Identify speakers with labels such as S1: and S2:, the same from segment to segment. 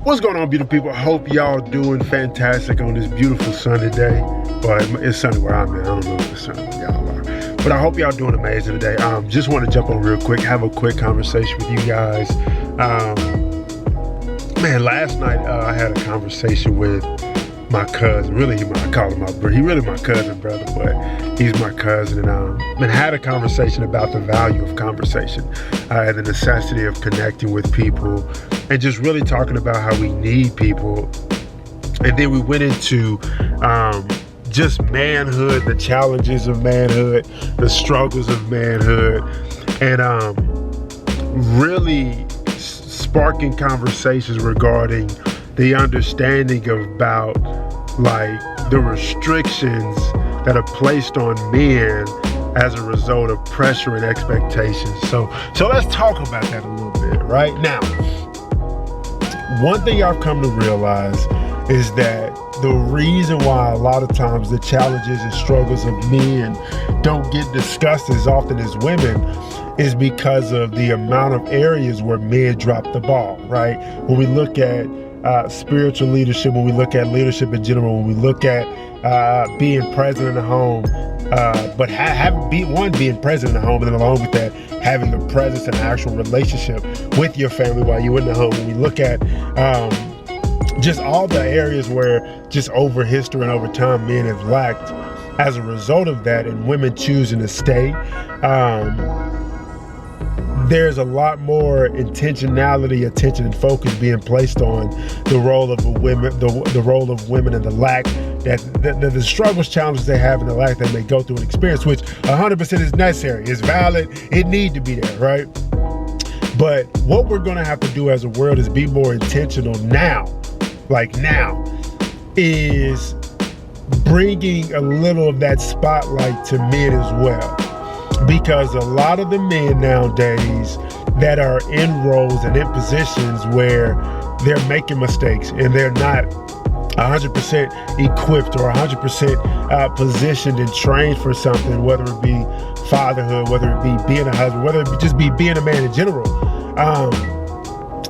S1: What's going on, beautiful people? I hope y'all doing fantastic on this beautiful sunny day. Well, it's sunny where I'm at. I don't know if it's sunny where y'all are. But I hope y'all doing amazing today. Just want to jump on real quick, have a quick conversation with you guys. Man, last night I had a conversation with my cousin. Really, I call him my brother. He really my cousin, brother, but he's my cousin. And had a conversation about the value of conversation and the necessity of connecting with people, and just really talking about how we need people. And then we went into just manhood, the challenges of manhood, the struggles of manhood, and really sparking conversations regarding the understanding about like the restrictions that are placed on men as a result of pressure and expectations. So let's talk about that a little bit right now. One thing I've come to realize is that the reason why a lot of times the challenges and struggles of men don't get discussed as often as women is because of the amount of areas where men drop the ball, right? When we look at spiritual leadership, when we look at leadership in general, when we look at being present in the home, but being present in the home, and then along with that, having the presence and actual relationship with your family while you're in the home. When we look at just all the areas where just over history and over time men have lacked as a result of that, and women choosing to stay, there's a lot more intentionality, attention, and focus being placed on the role of women, the role of women, and the lack that the struggles, challenges they have, and the lack that they go through and experience, which 100% is necessary, is valid, it need to be there, right? But what we're going to have to do as a world is be more intentional now, is bringing a little of that spotlight to men as well. Because a lot of the men nowadays that are in roles and in positions where they're making mistakes and they're not 100% equipped or 100% positioned and trained for something, whether it be fatherhood, whether it be being a husband, whether it just be being a man in general.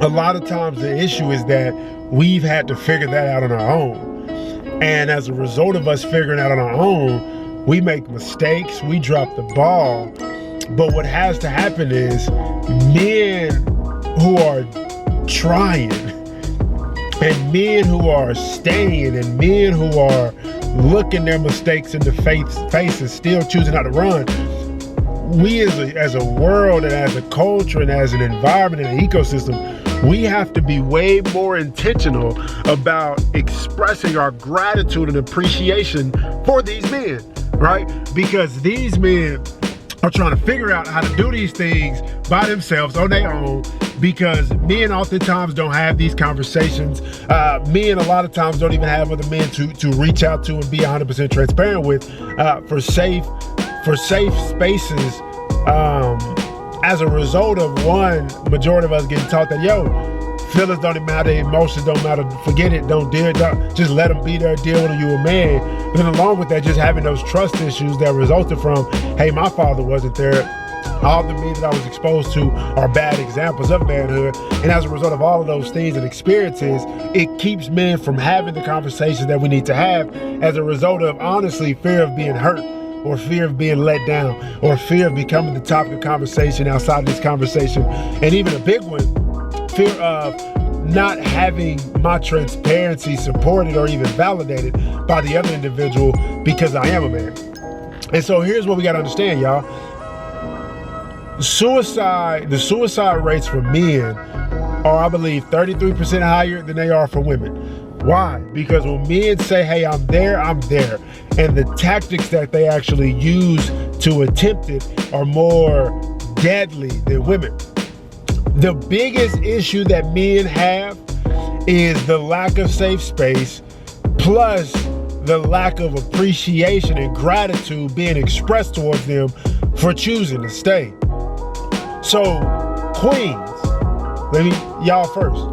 S1: A lot of times the issue is that we've had to figure that out on our own. And as a result of us figuring out on our own, we make mistakes, we drop the ball. But what has to happen is men who are trying, and men who are staying, and men who are looking their mistakes in the face and still choosing not to run, we as a world and as a culture and as an environment and an ecosystem, we have to be way more intentional about expressing our gratitude and appreciation for these men, right? Because these men are trying to figure out how to do these things by themselves on their own, because men oftentimes don't have these conversations. Men a lot of times don't even have other men to reach out to and be 100% transparent with for safe spaces. As a result of one, majority of us getting taught that, feelings don't matter, emotions don't matter, forget it, don't just let them be there, deal with them, you a man. But then along with that, just having those trust issues that resulted from, hey, my father wasn't there. All the men that I was exposed to are bad examples of manhood. And as a result of all of those things and experiences, it keeps men from having the conversations that we need to have as a result of, honestly, fear of being hurt, or fear of being let down, or fear of becoming the topic of conversation outside of this conversation. And even a big one, fear of not having my transparency supported or even validated by the other individual because I am a man. And so here's what we got to understand, y'all. The suicide rates for men are, I believe, 33% higher than they are for women. Why? Because when men say, hey, I'm there, and the tactics that they actually use to attempt it are more deadly than women. The biggest issue that men have is the lack of safe space, plus the lack of appreciation and gratitude being expressed towards them for choosing to stay. So, queens, y'all first.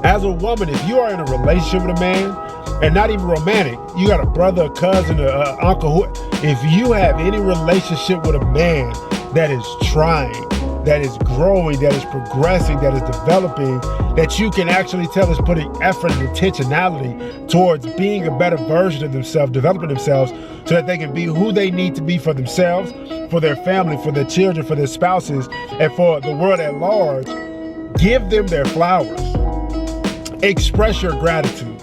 S1: As a woman, if you are in a relationship with a man, and not even romantic, you got a brother, a cousin, a uncle, if you have any relationship with a man that is trying, that is growing, that is progressing, that is developing, that you can actually tell is putting effort and intentionality towards being a better version of themselves, developing themselves so that they can be who they need to be for themselves, for their family, for their children, for their spouses, and for the world at large. Give them their flowers. Express your gratitude.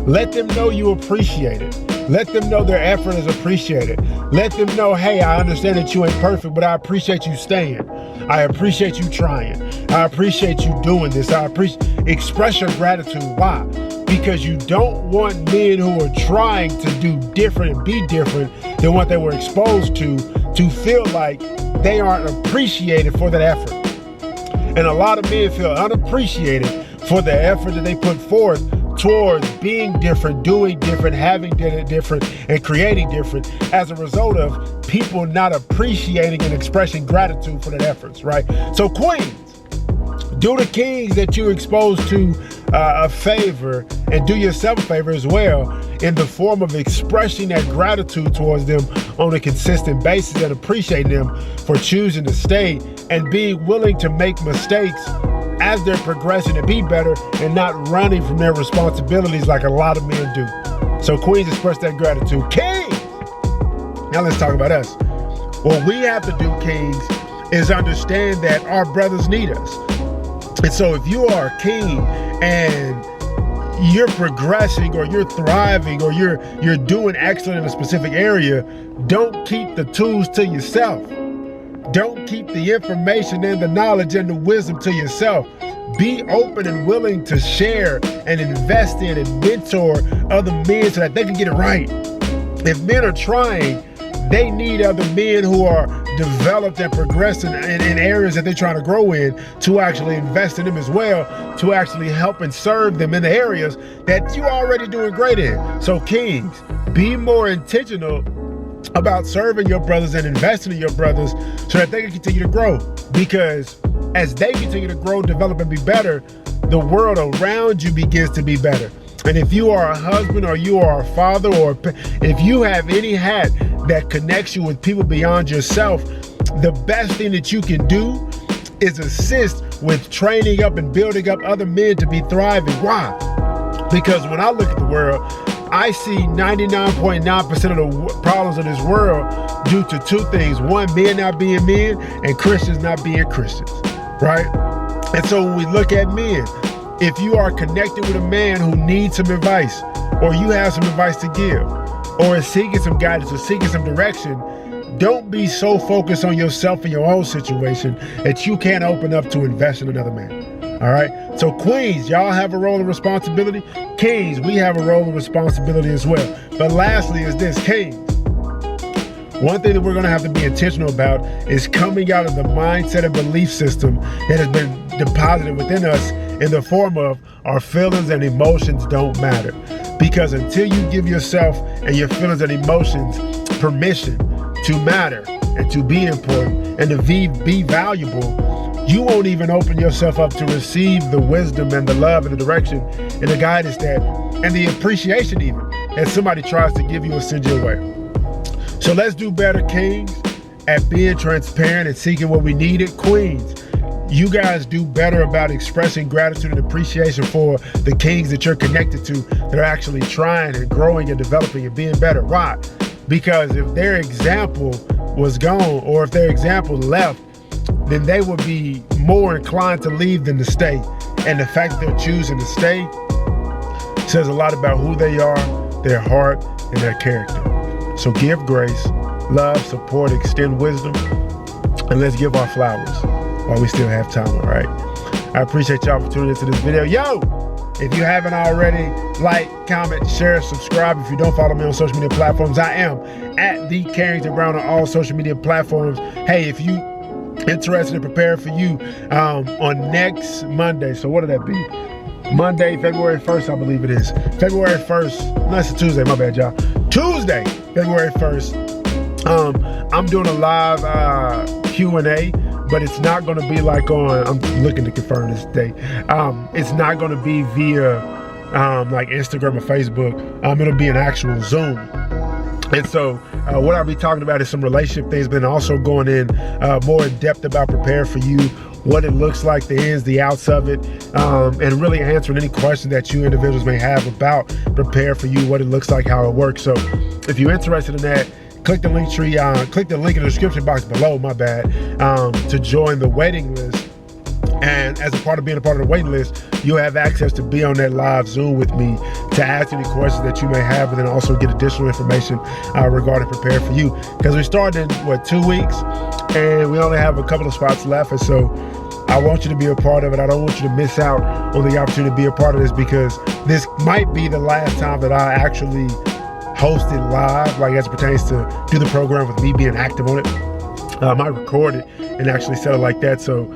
S1: Let them know you appreciate it. Let them know their effort is appreciated. Let them know, hey, I understand that you ain't perfect, but I appreciate you staying. I appreciate you trying. I appreciate you doing this. Express your gratitude. Why? Because you don't want men who are trying to do different and be different than what they were exposed to feel like they aren't appreciated for that effort. And a lot of men feel unappreciated for the effort that they put forth towards being different, doing different, having different, and creating different as a result of people not appreciating and expressing gratitude for their efforts, right? So queens, do the kings that you exposed to a favor, and do yourself a favor as well in the form of expressing that gratitude towards them on a consistent basis and appreciating them for choosing to stay and being willing to make mistakes as they're progressing to be better and not running from their responsibilities like a lot of men do. So queens, express that gratitude. Kings! Now let's talk about us. What we have to do, kings, is understand that our brothers need us. And so if you are a king and you're progressing or you're thriving or you're doing excellent in a specific area, don't keep the tools to yourself. Don't keep the information and the knowledge and the wisdom to yourself. Be open and willing to share and invest in and mentor other men so that they can get it right. If men are trying, they need other men who are developed and progressing in areas that they're trying to grow in to actually invest in them as well, to actually help and serve them in the areas that you're already doing great in. So kings, be more intentional about serving your brothers and investing in your brothers so that they can continue to grow. Because as they continue to grow, develop, and be better, the world around you begins to be better. And if you are a husband or you are a father or if you have any hat that connects you with people beyond yourself, the best thing that you can do is assist with training up and building up other men to be thriving. Why? Because when I look at the world, I see 99.9% of the problems in this world due to two things. One, men not being men, and Christians not being Christians, right? And so when we look at men, if you are connected with a man who needs some advice, or you have some advice to give, or is seeking some guidance or seeking some direction, don't be so focused on yourself and your own situation that you can't open up to invest in another man. All right. So queens, y'all have a role of responsibility. Kings, we have a role of responsibility as well. But lastly is this, kings. One thing that we're going to have to be intentional about is coming out of the mindset and belief system that has been deposited within us in the form of our feelings and emotions don't matter. Because until you give yourself and your feelings and emotions permission to matter and to be important and to be valuable, you won't even open yourself up to receive the wisdom and the love and the direction and the guidance and the appreciation even that somebody tries to give you or send your way. So let's do better, kings, at being transparent and seeking what we needed. Queens, you guys do better about expressing gratitude and appreciation for the kings that you're connected to that are actually trying and growing and developing and being better. Why? Because if their example was gone or if their example left, then they would be more inclined to leave than to stay. And the fact that they're choosing to stay says a lot about who they are, their heart, and their character. So give grace, love, support, extend wisdom, and let's give our flowers while we still have time, all right? I appreciate y'all for tuning into this video. Yo, if you haven't already, like, comment, share, subscribe. If you don't follow me on social media platforms, I am at TheCarringtonBrown on all social media platforms. Hey, if you interested in preparing for you on next Monday. So what did that be? Monday, February 1st, I believe it is. February 1st. No, it's a Tuesday. My bad, y'all. Tuesday, February 1st. I'm doing a live Q&A, but it's not going to be like on, I'm looking to confirm this date. It's not going to be via like Instagram or Facebook. It'll be an actual Zoom. And so what I'll be talking about is some relationship things, but also going in more in depth about Prepare For You, what it looks like, the ins, the outs of it, and really answering any questions that you individuals may have about Prepare For You, what it looks like, how it works. So if you're interested in that, click the link tree, click the link in the description box below, to join the waiting list. And as a part of being a part of the waiting list, you'll have access to be on that live Zoom with me to ask any questions that you may have, and then also get additional information regarding Prepare For You. Because we started in, 2 weeks, and we only have a couple of spots left. And so I want you to be a part of it. I don't want you to miss out on the opportunity to be a part of this, because this might be the last time that I actually host it live, like as it pertains to do the program with me being active on it. I record it and actually set it like that. So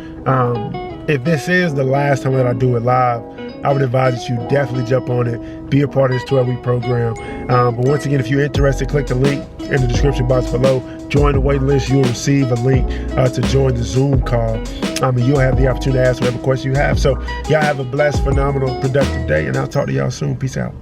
S1: if this is the last time that I do it live, I would advise that you definitely jump on it, be a part of this 12-week program. But once again, if you're interested, click the link in the description box below. Join the waiting list. You'll receive a link to join the Zoom call. And you'll have the opportunity to ask whatever question you have. So y'all have a blessed, phenomenal, productive day, and I'll talk to y'all soon. Peace out.